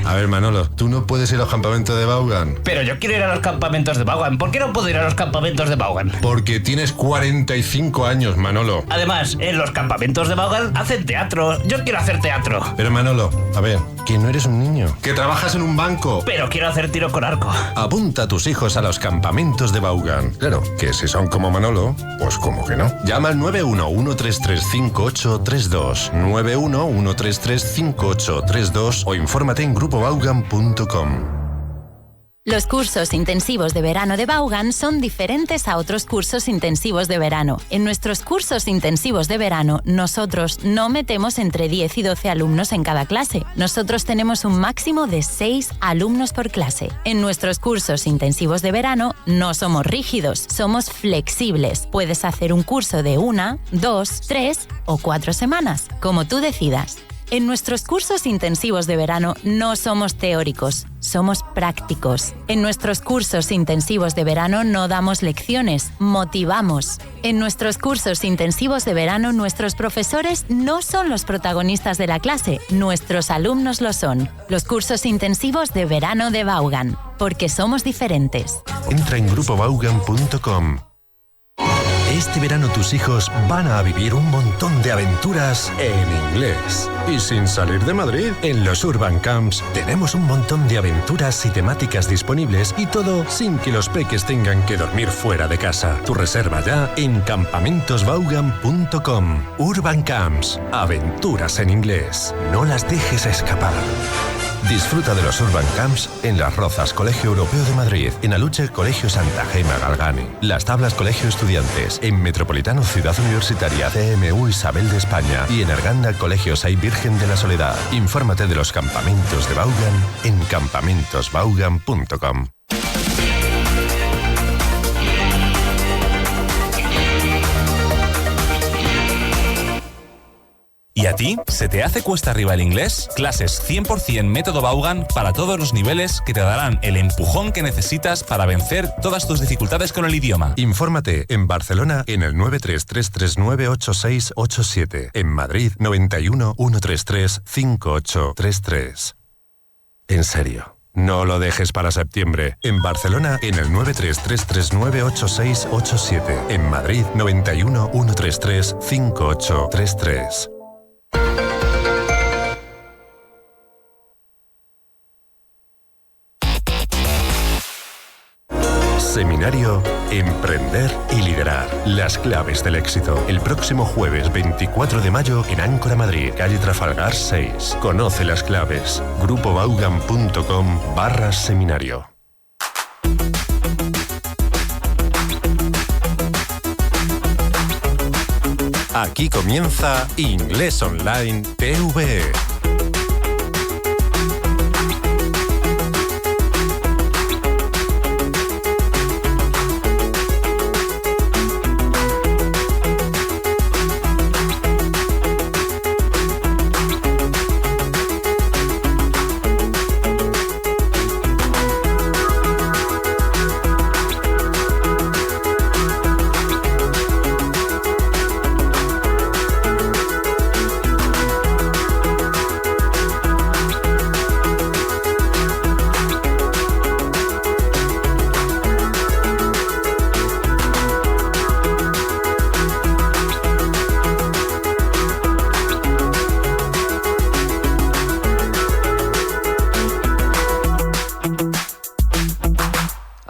A ver, Manolo, tú no puedes ir a los campamentos de Vaughan. Pero yo quiero ir a los campamentos de Vaughan. ¿Por qué no puedo ir a los campamentos de Vaughan? Porque tienes 45 años, Manolo. Además, en los campamentos de Vaughan hacen teatro. Yo quiero hacer teatro. Pero, Manolo, a ver, que no eres un niño. Que trabajas en un banco. Pero quiero hacer tiro con arco. Apunta a tus hijos a los campamentos de Vaughan. Claro, que si son como Manolo, pues como que no. Llama al 91-133-5832. 91-133-5832 o infórmate en grupovaughan.com. Los cursos intensivos de verano de Vaughan son diferentes a otros cursos intensivos de verano. En nuestros cursos intensivos de verano, nosotros no metemos entre 10 y 12 alumnos en cada clase. Nosotros tenemos un máximo de 6 alumnos por clase. En nuestros cursos intensivos de verano no somos rígidos, somos flexibles. Puedes hacer un curso de 1, 2, 3 o 4 semanas, como tú decidas. En nuestros cursos intensivos de verano no somos teóricos, somos prácticos. En nuestros cursos intensivos de verano no damos lecciones, motivamos. En nuestros cursos intensivos de verano nuestros profesores no son los protagonistas de la clase, nuestros alumnos lo son. Los cursos intensivos de verano de Vaughan, porque somos diferentes. Entra en grupovaughan.com. Este verano tus hijos van a vivir un montón de aventuras en inglés. Y sin salir de Madrid. En los Urban Camps tenemos un montón de aventuras y temáticas disponibles y todo sin que los peques tengan que dormir fuera de casa. Tu reserva ya en campamentosvaughan.com. Urban Camps, aventuras en inglés. No las dejes escapar. Disfruta de los Urban Camps en Las Rozas, Colegio Europeo de Madrid, en Aluche, Colegio Santa Gema Galgani, Las Tablas, Colegio Estudiantes, en Metropolitano, Ciudad Universitaria, CMU Isabel de España y en Arganda, Colegio Say Virgen de la Soledad. Infórmate de los campamentos de Vaughan en campamentosvaughan.com. ¿Y a ti? ¿Se te hace cuesta arriba el inglés? Clases 100% método Vaughan para todos los niveles que te darán el empujón que necesitas para vencer todas tus dificultades con el idioma. Infórmate en Barcelona en el 933398687. En Madrid 91-133-5833. En serio. No lo dejes para septiembre. En Barcelona, en el 933398687. En Madrid, 91-133-5833. Seminario Emprender y Liderar. Las claves del éxito. El próximo jueves 24 de mayo en Áncora, Madrid, calle Trafalgar 6. Conoce las claves. grupovaughan.com/seminario. Aquí comienza Inglés Online TVE.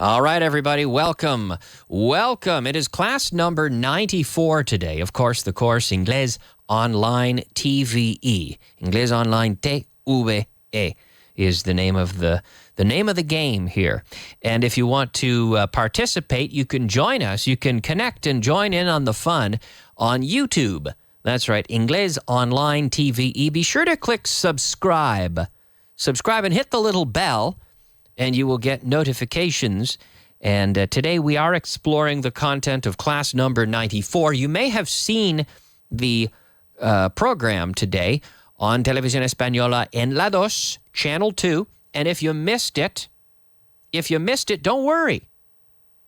All right, everybody, welcome. Welcome. It is class number 94 today. Of course, the course Inglés Online TVE. Inglés Online TVE is the name of the game here. And if you want to participate, you can join us. You can connect and join in on the fun on YouTube. That's right, Inglés Online TVE. Be sure to click subscribe. Subscribe and hit the little bell, and you will get notifications. And today we are exploring the content of class number 94. You may have seen the program today on Televisión Española en La Dos, Channel 2. And if you missed it, don't worry.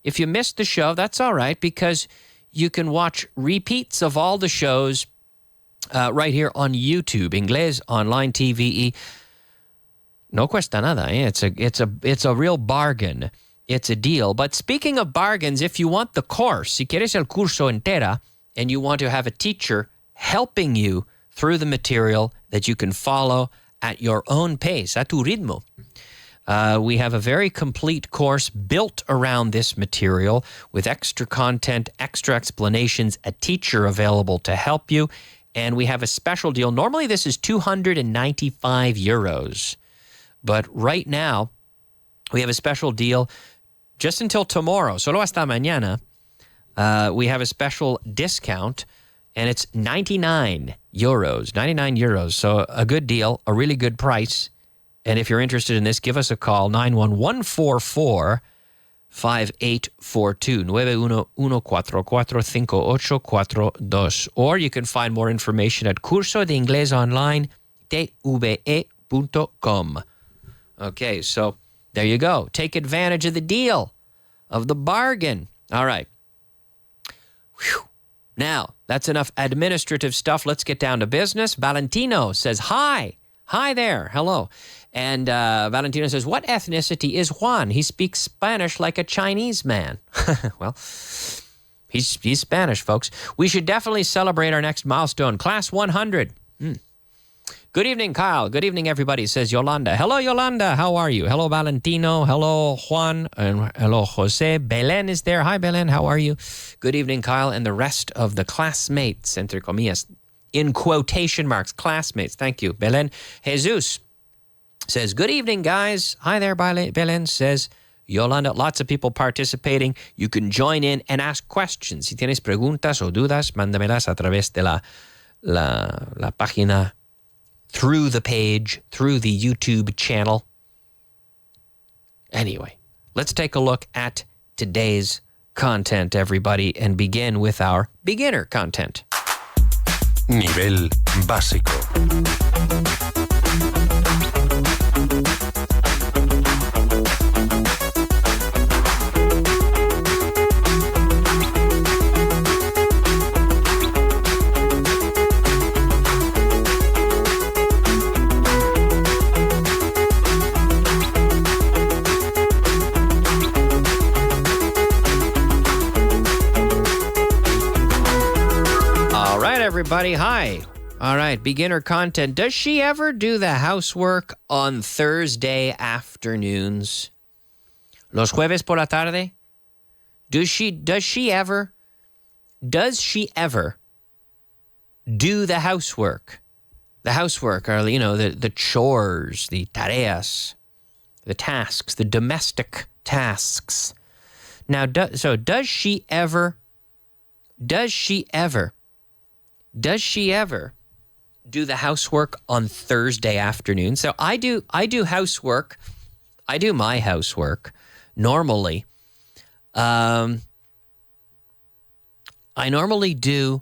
If you missed the show, that's all right, because you can watch repeats of all the shows right here on YouTube, Inglés Online TVE. No cuesta nada. Eh? It's a real bargain. It's a deal. But speaking of bargains, if you want the course, si quieres el curso entera, and you want to have a teacher helping you through the material that you can follow at your own pace, a tu ritmo. We have a very complete course built around this material with extra content, extra explanations, a teacher available to help you, and we have a special deal. Normally this is 295 euros, but right now we have a special deal just until tomorrow, solo hasta mañana. We have a special discount, and it's 99 euros. 99 euros, so a good deal, a really good price. And if you're interested in this, give us a call, 911-444-5842, 911-444-5842. Or you can find more information at Curso de Inglés Online, TVE.com. Okay, so there you go. Take advantage of the deal, of the bargain. All right. Whew. Now, that's enough administrative stuff. Let's get down to business. Valentino says, hi. Hi there. Hello. And Valentino says, what ethnicity is Juan? He speaks Spanish like a Chinese man. Well, he's Spanish, folks. We should definitely celebrate our next milestone, Class 100. Good evening, Kyle. Good evening, everybody, says Yolanda. Hello, Yolanda. How are you? Hello, Valentino. Hello, Juan. And hello, Jose. Belen is there. Hi, Belen. How are you? Good evening, Kyle, and the rest of the classmates, entre comillas, in quotation marks, classmates. Thank you, Belen. Jesus says, good evening, guys. Hi there, Belen, says Yolanda. Lots of people participating. You can join in and ask questions. Si tienes preguntas o dudas, mándamelas a través de la página, through the page, through the YouTube channel. Anyway, let's take a look at today's content, everybody, and begin with our beginner content. Nivel básico. Everybody, hi. All right, beginner content. Does she ever do the housework on Thursday afternoons? Los jueves por la tarde? Does she ever do the housework? The housework are, the chores, the tareas, the tasks, the domestic tasks. Now, does she ever do the housework on Thursday afternoon? So I do housework. I do my housework normally. I normally do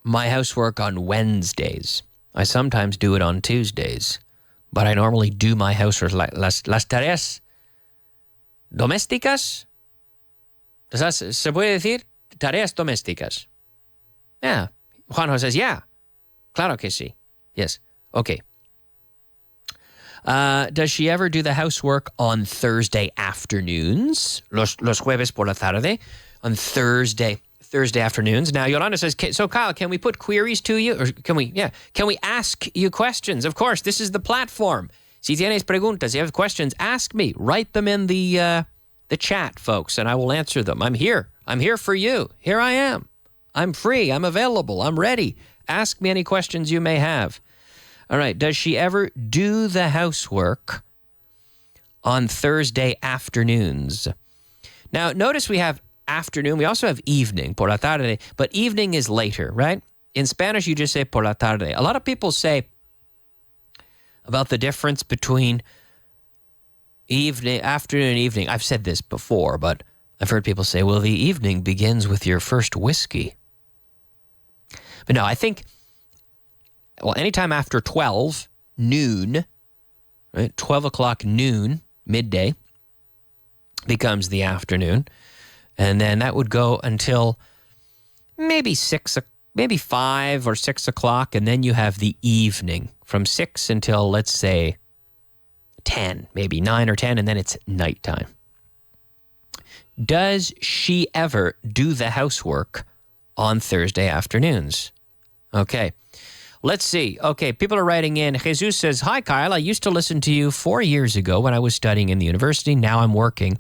my housework on Wednesdays. I sometimes do it on Tuesdays, but I normally do my housework las tareas domésticas. ¿Se puede decir? Tareas domésticas. Yeah. Juanjo says, yeah. Claro que sí. Yes. Okay. Does she ever do the housework on Thursday afternoons? Los jueves por la tarde. On Thursday afternoons. Now, Yolanda says, so Kyle, can we put queries to you? Or can we ask you questions? Of course, this is the platform. Si tienes preguntas, you have questions, ask me. Write them in the chat, folks, and I will answer them. I'm here. I'm here for you. Here I am. I'm free. I'm available. I'm ready. Ask me any questions you may have. All right. Does she ever do the housework on Thursday afternoons? Now, notice we have afternoon. We also have evening, por la tarde, but evening is later, right? In Spanish, you just say por la tarde. A lot of people say about the difference between afternoon and evening. I've said this before, but I've heard people say, well, the evening begins with your first whiskey. But no, I think, anytime after 12, noon, right? 12 o'clock noon, midday, becomes the afternoon. And then that would go until maybe 5 or 6 o'clock. And then you have the evening from 6 until, let's say, 10, maybe 9 or 10, and then it's nighttime. Does she ever do the housework on Thursday afternoons? Okay. Let's see. Okay, people are writing in. Jesus says, "Hi, Kyle. I used to listen to you 4 years ago when I was studying in the university. Now I'm working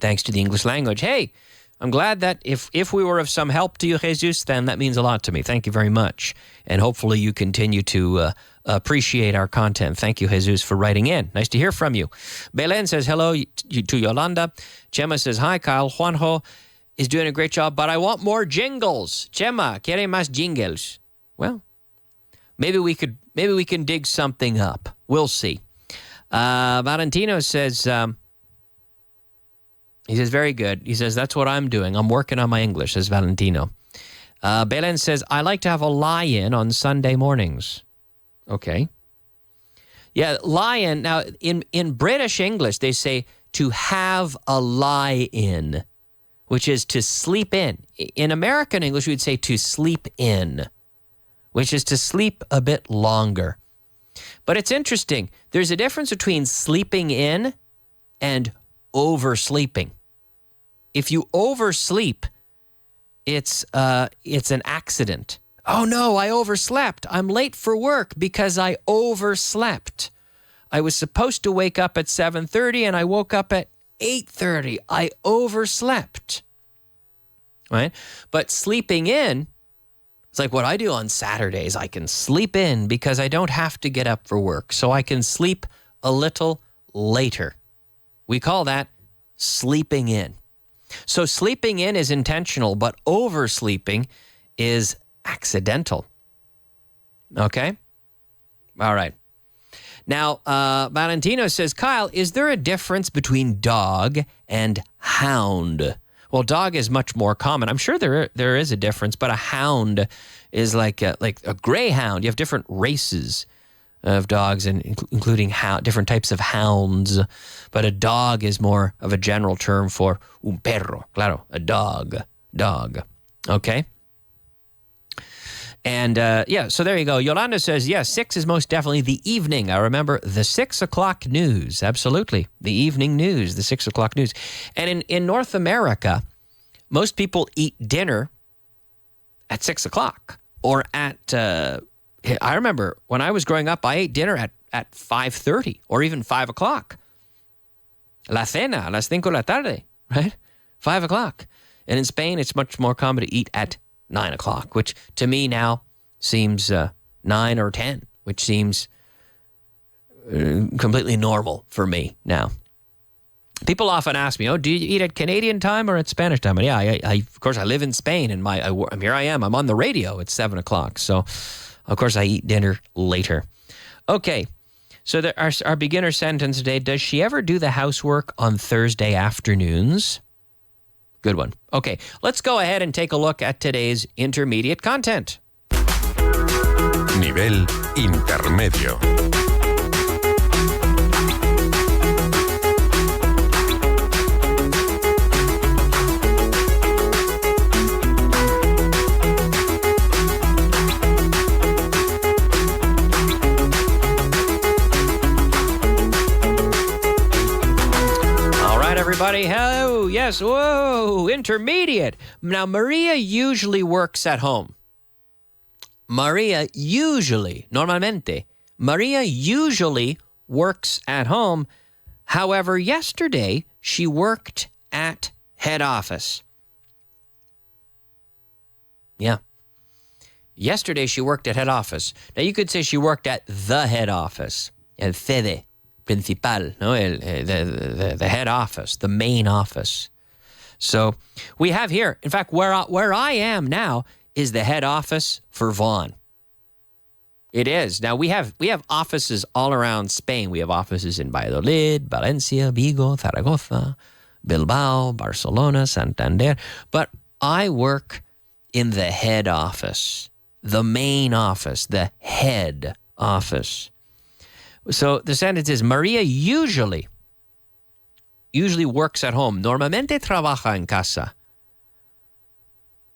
thanks to the English language." Hey, I'm glad that if we were of some help to you, Jesus, then that means a lot to me. Thank you very much. And hopefully you continue to appreciate our content. Thank you, Jesus, for writing in. Nice to hear from you. Belen says hello to Yolanda. Chema says, "Hi, Kyle. Juanjo is doing a great job, but I want more jingles. Chema, quiere más jingles." Well, maybe we can dig something up. We'll see. Valentino says, he says, very good. He says, that's what I'm doing. I'm working on my English, says Valentino. Belen says, I like to have a lie-in on Sunday mornings. Okay. Yeah, lie-in. Now, in British English, they say to have a lie-in, which is to sleep in. In American English, we'd say to sleep in, which is to sleep a bit longer. But it's interesting. There's a difference between sleeping in and oversleeping. If you oversleep, it's an accident. Oh no, I overslept. I'm late for work because I overslept. I was supposed to wake up at 7:30 and I woke up at 8:30. I overslept. Right? But sleeping in, it's like what I do on Saturdays. I can sleep in because I don't have to get up for work. So I can sleep a little later. We call that sleeping in. So sleeping in is intentional, but oversleeping is accidental. Okay? All right. Now, Valentino says, Kyle, is there a difference between dog and hound? Well, dog is much more common. I'm sure there is a difference, but a hound is like a greyhound. You have different races of dogs, and including different types of hounds. But a dog is more of a general term for un perro. Claro, a dog. Okay? And so there you go. Yolanda says, yes, 6 is most definitely the evening. I remember the 6 o'clock news. Absolutely. The evening news, the 6 o'clock news. And in North America, most people eat dinner at 6 o'clock or at, I remember when I was growing up, I ate dinner at 5:30 or even 5 o'clock. La cena, a las 5 de la tarde, right? 5 o'clock. And in Spain, it's much more common to eat at 9 o'clock, which to me now seems 9 or 10, which seems completely normal for me now. People often ask me, do you eat at Canadian time or at Spanish time? And yeah, I of course, I live in Spain, and here I am. I'm on the radio at 7 o'clock. So, of course, I eat dinner later. Okay, so our beginner sentence today, does she ever do the housework on Thursday afternoons? Good one. Okay, let's go ahead and take a look at today's intermediate content. Nivel intermedio. Everybody, hello, yes, whoa, intermediate. Now, Maria usually works at home. Normalmente, Maria usually works at home. However, yesterday, she worked at head office. Yeah. Yesterday, she worked at head office. Now, you could say she worked at the head office, el sede principal, no, the head office, the main office. So we have here, in fact, where I am now is the head office for Vaughan. It is. Now we have offices all around Spain. We have offices in Valladolid, Valencia, Vigo, Zaragoza, Bilbao, Barcelona, Santander. But I work in the head office, the main office, the head office. So the sentence is, Maria usually works at home. Normalmente trabaja en casa.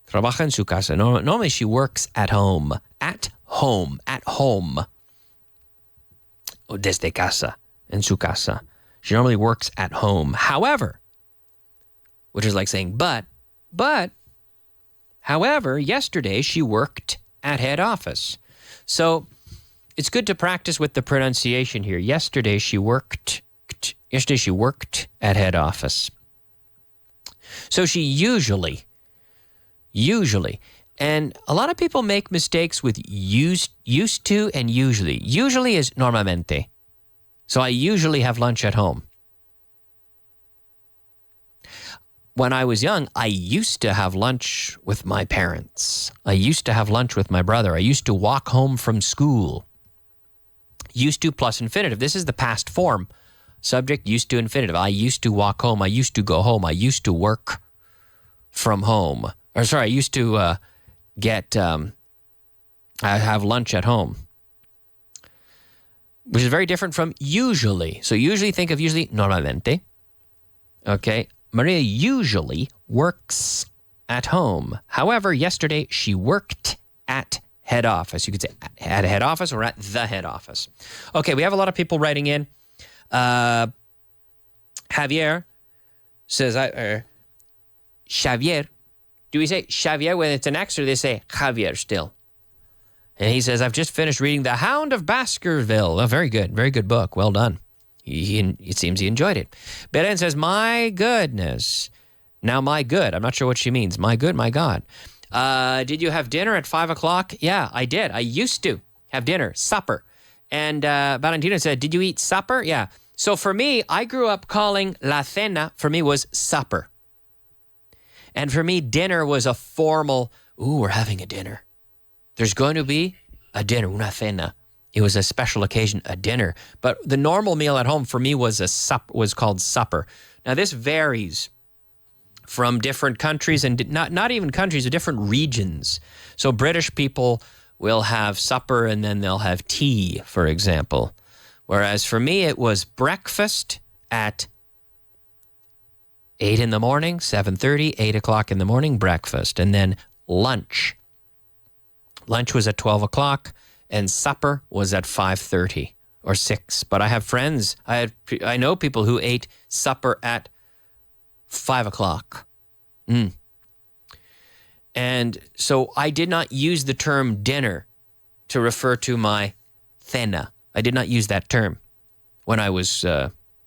Trabaja en su casa. Normally she works at home. At home. O desde casa. en su casa. She normally works at home. However, which is like saying but, however, yesterday she worked at head office. So it's good to practice with the pronunciation here. Yesterday she worked at head office. So she usually, and a lot of people make mistakes with used to and usually. Usually is normalmente. So I usually have lunch at home. When I was young, I used to have lunch with my parents. I used to have lunch with my brother. I used to walk home from school. Used to plus infinitive. This is the past form. Subject, used to infinitive. I used to walk home. I used to go home. I used to work from home. I used to I have lunch at home. Which is very different from usually. So usually, think of usually, normalmente. Okay. Maria usually works at home. However, yesterday she worked at head office. You could say at head office or at the head office. Okay, we have a lot of people writing in. Javier says, Xavier. Do we say Xavier when it's an X, or do they say Javier still? And he says, I've just finished reading The Hound of Baskerville. Oh, very good book. Well done. It seems he enjoyed it. Beren says, my goodness. Now, my good. I'm not sure what she means. My good, my God. Did you have dinner at 5 o'clock? Yeah, I did. I used to have dinner, supper. And Valentina said, did you eat supper? Yeah. So for me, I grew up calling la cena, for me, was supper. And for me, dinner was a formal, we're having a dinner. There's going to be a dinner, una cena. It was a special occasion, a dinner. But the normal meal at home for me was called supper. Now, this varies from different countries, and not even countries, but different regions. So British people will have supper and then they'll have tea, for example. Whereas for me, it was breakfast at 8 in the morning, 7:30, 8 o'clock in the morning, breakfast. And then lunch. Lunch was at 12 o'clock. And supper was at 5:30 or 6. But I have friends, I know people who ate supper at 5 o'clock. And so I did not use the term dinner to refer to my cena. I did not use that term when I was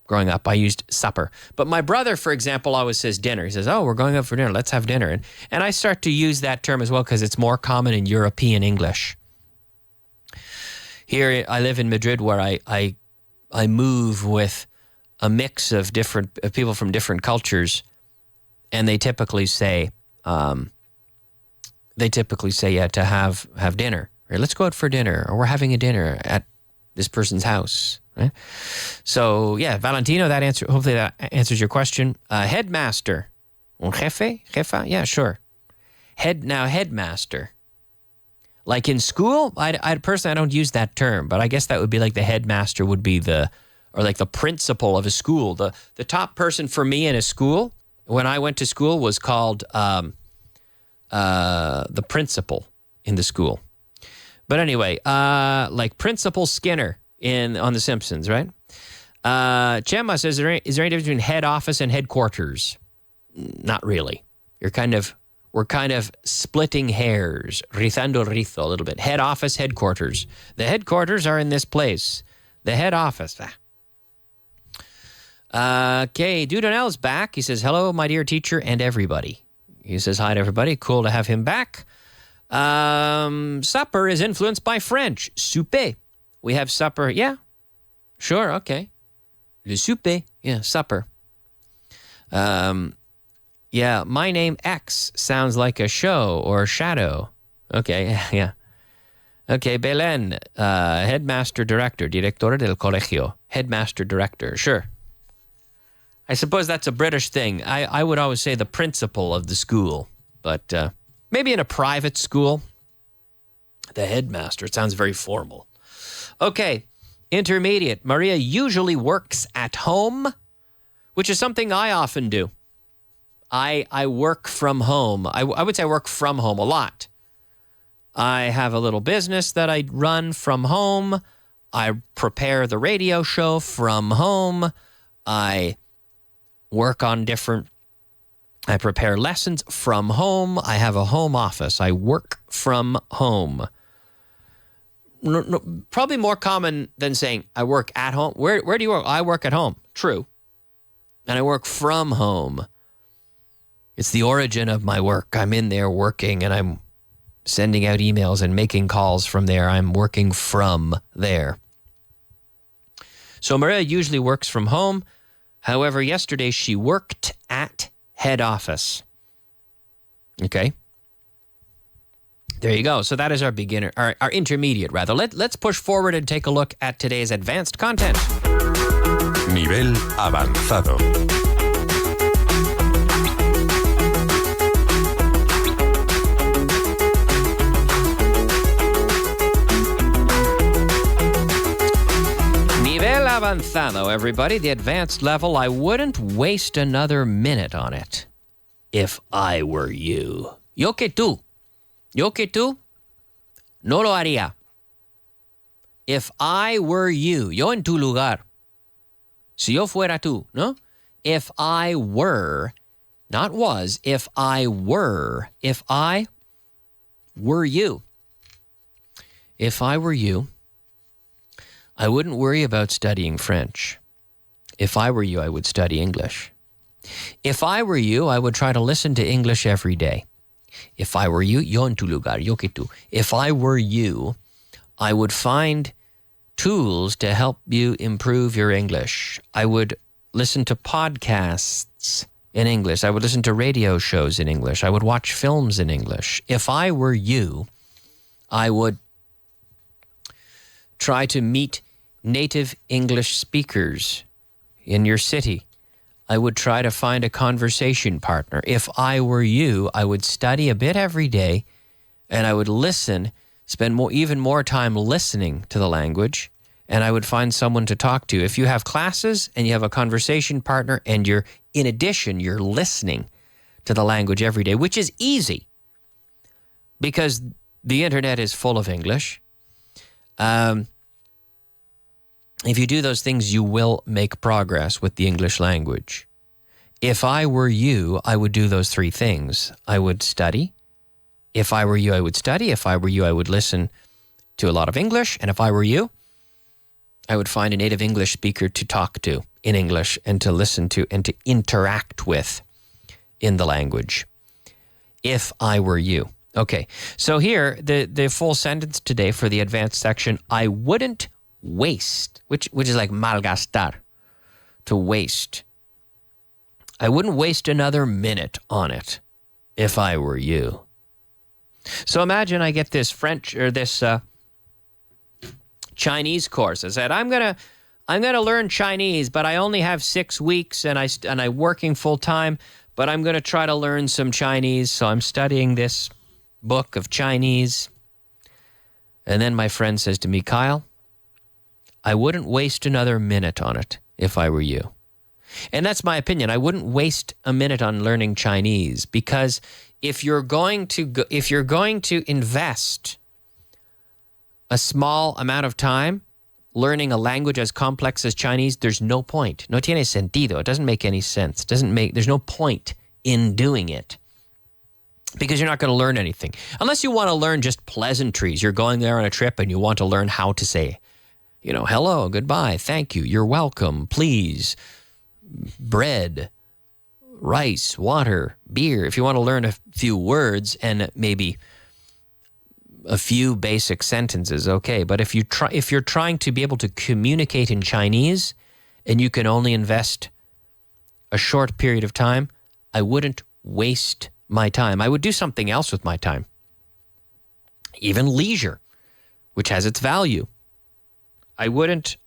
growing up. I used supper. But my brother, for example, always says dinner. He says, we're going out for dinner. Let's have dinner. And I start to use that term as well because it's more common in European English. Here, I live in Madrid, where I move with a mix of different people from different cultures, and they typically say, to have dinner. Or let's go out for dinner, or we're having a dinner at this person's house. Right? So yeah, Valentino, hopefully that answers your question. Headmaster, un jefa, yeah, sure. Headmaster. Like in school, I personally don't use that term, but I guess that would be like the headmaster would be the principal of a school. The top person for me in a school, when I went to school, was called the principal in the school. But anyway, like Principal Skinner on The Simpsons, right? Chema says, is there any difference between head office and headquarters? Not really. We're kind of splitting hairs, rizando rizo a little bit. Head office, headquarters. The headquarters are in this place. The head office. Okay, Dudonel's back. He says, hello, my dear teacher and everybody. He says hi to everybody. Cool to have him back. Supper is influenced by French. Souper. We have supper. Yeah, sure, okay. Le souper. Yeah, supper. Yeah, my name X sounds like a show or shadow. Okay, yeah. Okay, Belén, headmaster director, directora del colegio. Headmaster director, sure. I suppose that's a British thing. I would always say the principal of the school, but maybe in a private school, the headmaster. It sounds very formal. Okay, intermediate. Maria usually works at home, which is something I often do. I work from home. I would say I work from home a lot. I have a little business that I run from home. I prepare the radio show from home. I prepare lessons from home. I have a home office. I work from home. No, probably more common than saying I work at home. Where do you work? I work at home. True. And I work from home. It's the origin of my work. I'm in there working and I'm sending out emails and making calls from there. I'm working from there. So Maria usually works from home. However, yesterday she worked at head office. Okay. There you go. So that is our beginner, our intermediate rather. Let's push forward and take a look at today's advanced content. Nivel avanzado. Nivel avanzado, everybody. The advanced level. I wouldn't waste another minute on it if I were you. Yo que tú no lo haría. If I were you, yo en tu lugar. Si yo fuera tú, no? If I were, not was, if I were you. If I were you, I wouldn't worry about studying French. If I were you, I would study English. If I were you, I would try to listen to English every day. If I were you, yo en tu lugar, yo que tú. If I were you, I would find tools to help you improve your English. I would listen to podcasts in English. I would listen to radio shows in English. I would watch films in English. If I were you, I would try to meet native English speakers in your city. I would try to find a conversation partner. If I were you, I would study a bit every day and I would listen, spend even more time listening to the language, and I would find someone to talk to. If you have classes and you have a conversation partner and in addition, you're listening to the language every day, which is easy because the internet is full of English. If you do those things, you will make progress with the English language. If I were you, I would do those three things. I would study. If I were you, I would study. If I were you, I would listen to a lot of English. And if I were you, I would find a native English speaker to talk to in English and to listen to and to interact with in the language. If I were you. Okay, so here, the full sentence today for the advanced section, I wouldn't waste, which is like malgastar, to waste. I wouldn't waste another minute on it if I were you. So imagine I get this French or this Chinese course. I said, I'm gonna learn Chinese, but I only have 6 weeks and I'm working full time, but I'm gonna try to learn some Chinese. So I'm studying this book of Chinese. And then my friend says to me, Kyle, I wouldn't waste another minute on it if I were you. And that's my opinion. I wouldn't waste a minute on learning Chinese because if you're going to invest a small amount of time learning a language as complex as Chinese, there's no point. No tiene sentido. It doesn't make any sense. There's no point in doing it because you're not going to learn anything. Unless you want to learn just pleasantries. You're going there on a trip and you want to learn how to say, hello, goodbye, thank you, you're welcome, please, bread, rice, water, beer. If you want to learn a few words and maybe a few basic sentences, okay. But if you're trying to be able to communicate in Chinese and you can only invest a short period of time, I wouldn't waste my time. I would do something else with my time. Even leisure, which has its value. I wouldn't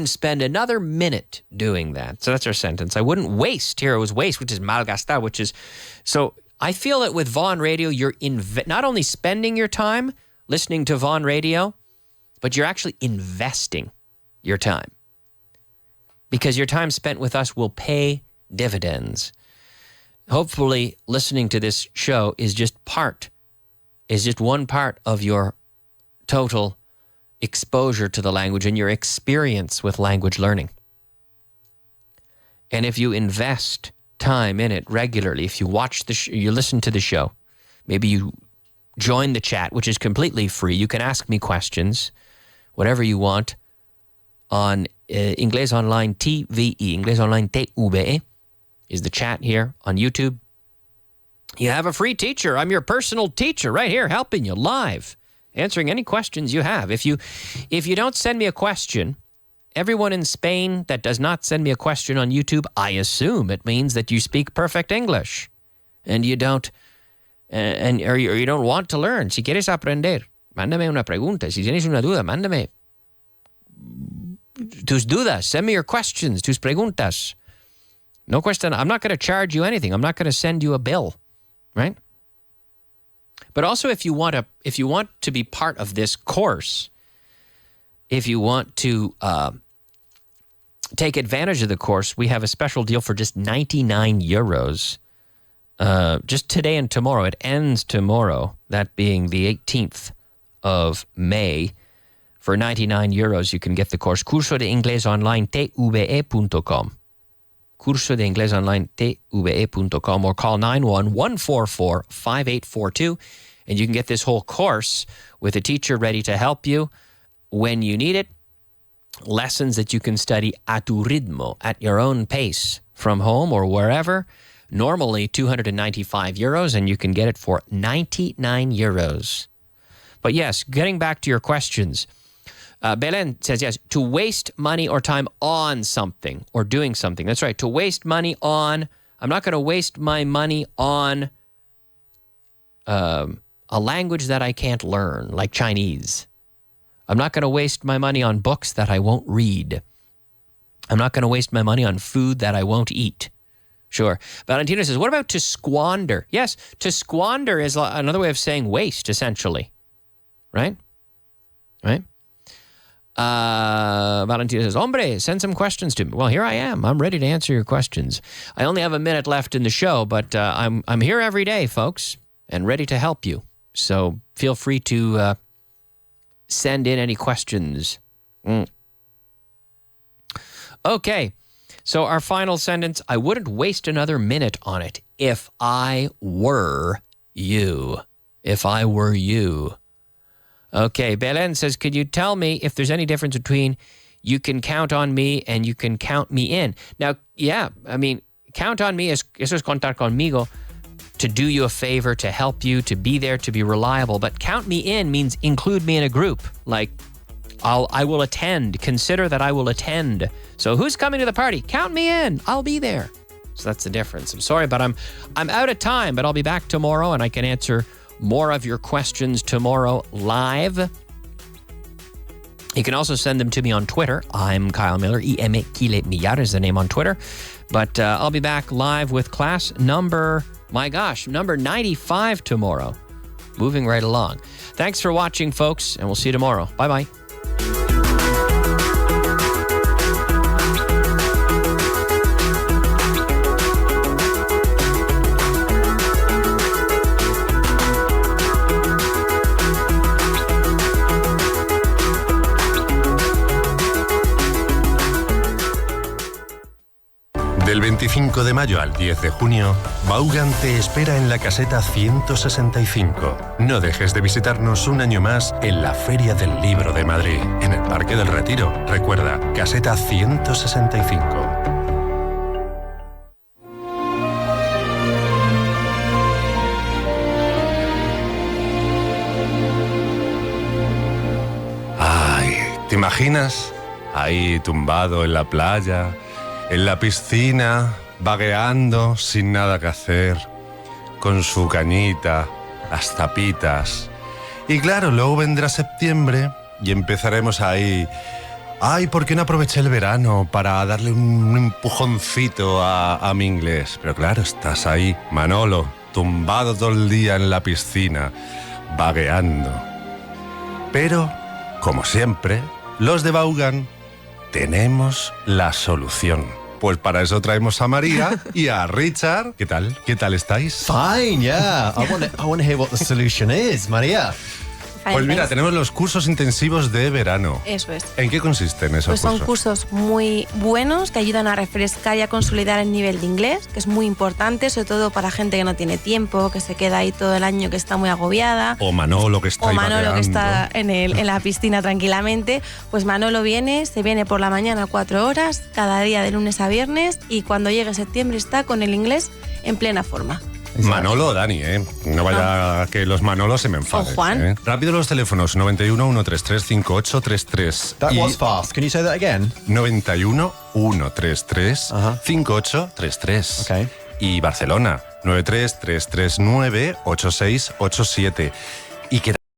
spend another minute doing that. So that's our sentence. I wouldn't waste. Here it was waste, which is malgastar, which is... So I feel that with Vaughan Radio, you're not only spending your time listening to Vaughan Radio, but you're actually investing your time. Because your time spent with us will pay dividends. Hopefully, listening to this show is just one part of your total exposure to the language and your experience with language learning. And if you invest time in it regularly, if you watch you listen to the show, maybe you join the chat, which is completely free. You can ask me questions, whatever you want, on Inglés Online TVE. Inglés Online TVE is the chat here on YouTube. You have a free teacher. I'm your personal teacher right here, helping you live, answering any questions you have. If you don't send me a question, everyone in Spain that does not send me a question on YouTube, I assume it means that you speak perfect English, and you don't, or you don't want to learn. Si quieres aprender, mándame una pregunta. Si tienes una duda, mándame tus dudas. Send me your questions, tus preguntas. No question. I'm not going to charge you anything. I'm not going to send you a bill, right? But also, if you want to be part of this course, if you want to take advantage of the course, we have a special deal for just 99 euros. Just today and tomorrow. It ends tomorrow, that being the 18th of May. For 99 euros, you can get the course Curso de Inglés Online TVE.com. Curso de Inglés Online TVE.com, or call 911445842, and you can get this whole course with a teacher ready to help you when you need it. Lessons that you can study a tu ritmo, at your own pace, from home or wherever. Normally 295 euros, and you can get it for 99 euros. But yes, getting back to your questions, Belen says, yes, to waste money or time on something or doing something. That's right, to waste money on, I'm not going to waste my money on a language that I can't learn, like Chinese. I'm not going to waste my money on books that I won't read. I'm not going to waste my money on food that I won't eat. Sure. Valentina says, what about to squander? Yes, to squander is another way of saying waste, essentially. Right? Right? Valentina says, hombre, send some questions to me. Well, here I am. I'm ready to answer your questions. I only have a minute left in the show, but I'm here every day, folks, and ready to help you. So feel free to send in any questions. Okay. So our final sentence, I wouldn't waste another minute on it if I were you. If I were you. Okay, Belen says, could you tell me if there's any difference between you can count on me and you can count me in? Now, yeah, I mean, count on me, eso es contar conmigo, to do you a favor, to help you, to be there, to be reliable. But count me in means include me in a group. Like, I will attend. Consider that I will attend. So who's coming to the party? Count me in. I'll be there. So that's the difference. I'm sorry, but I'm out of time, but I'll be back tomorrow and I can answer more of your questions tomorrow live. You can also send them to me on Twitter. I'm Kyle Miller. Millar is the name on Twitter. But I'll be back live with class number 95 tomorrow. Moving right along. Thanks for watching, folks, and we'll see you tomorrow. Bye-bye. Del 25 de mayo al 10 de junio, Vaughan te espera en la caseta 165. No dejes de visitarnos un año más en la Feria del Libro de Madrid, en el Parque del Retiro. Recuerda, caseta 165. Ay, ¿te imaginas? Ahí tumbado en la playa, en la piscina, vagueando, sin nada que hacer, con su cañita, las tapitas. Y claro, luego vendrá septiembre y empezaremos ahí. Ay, ¿por qué no aproveché el verano para darle un empujoncito a mi inglés? Pero claro, estás ahí, Manolo, tumbado todo el día en la piscina, vagueando. Pero, como siempre, los de Vaughan tenemos la solución. Pues para eso traemos a María y a Richard. ¿Qué tal? ¿Qué tal estáis? Fine, yeah. I want to hear what the solution is, Maria. Pues mira, tenemos los cursos intensivos de verano. Eso es. ¿En qué consisten esos Pues son cursos? cursos muy buenos que ayudan a refrescar y a consolidar el nivel de inglés, que es muy importante, sobre todo para gente que no tiene tiempo, que se queda ahí todo el año, que está muy agobiada. O Manolo, que está O ahí Manolo, que está vaqueando. en la piscina tranquilamente. Pues Manolo se viene por la mañana 4 horas, cada día de lunes a viernes, y cuando llegue septiembre está con el inglés en plena forma. Manolo o Dani, ¿eh? No vaya que los Manolos se me enfaden. O Juan. ¿eh? Rápido los teléfonos, 91 133 5833. That was fast. Can you say that again? 91 133 Ajá. 5833. Ok. Y Barcelona, 93 339 8687. Y que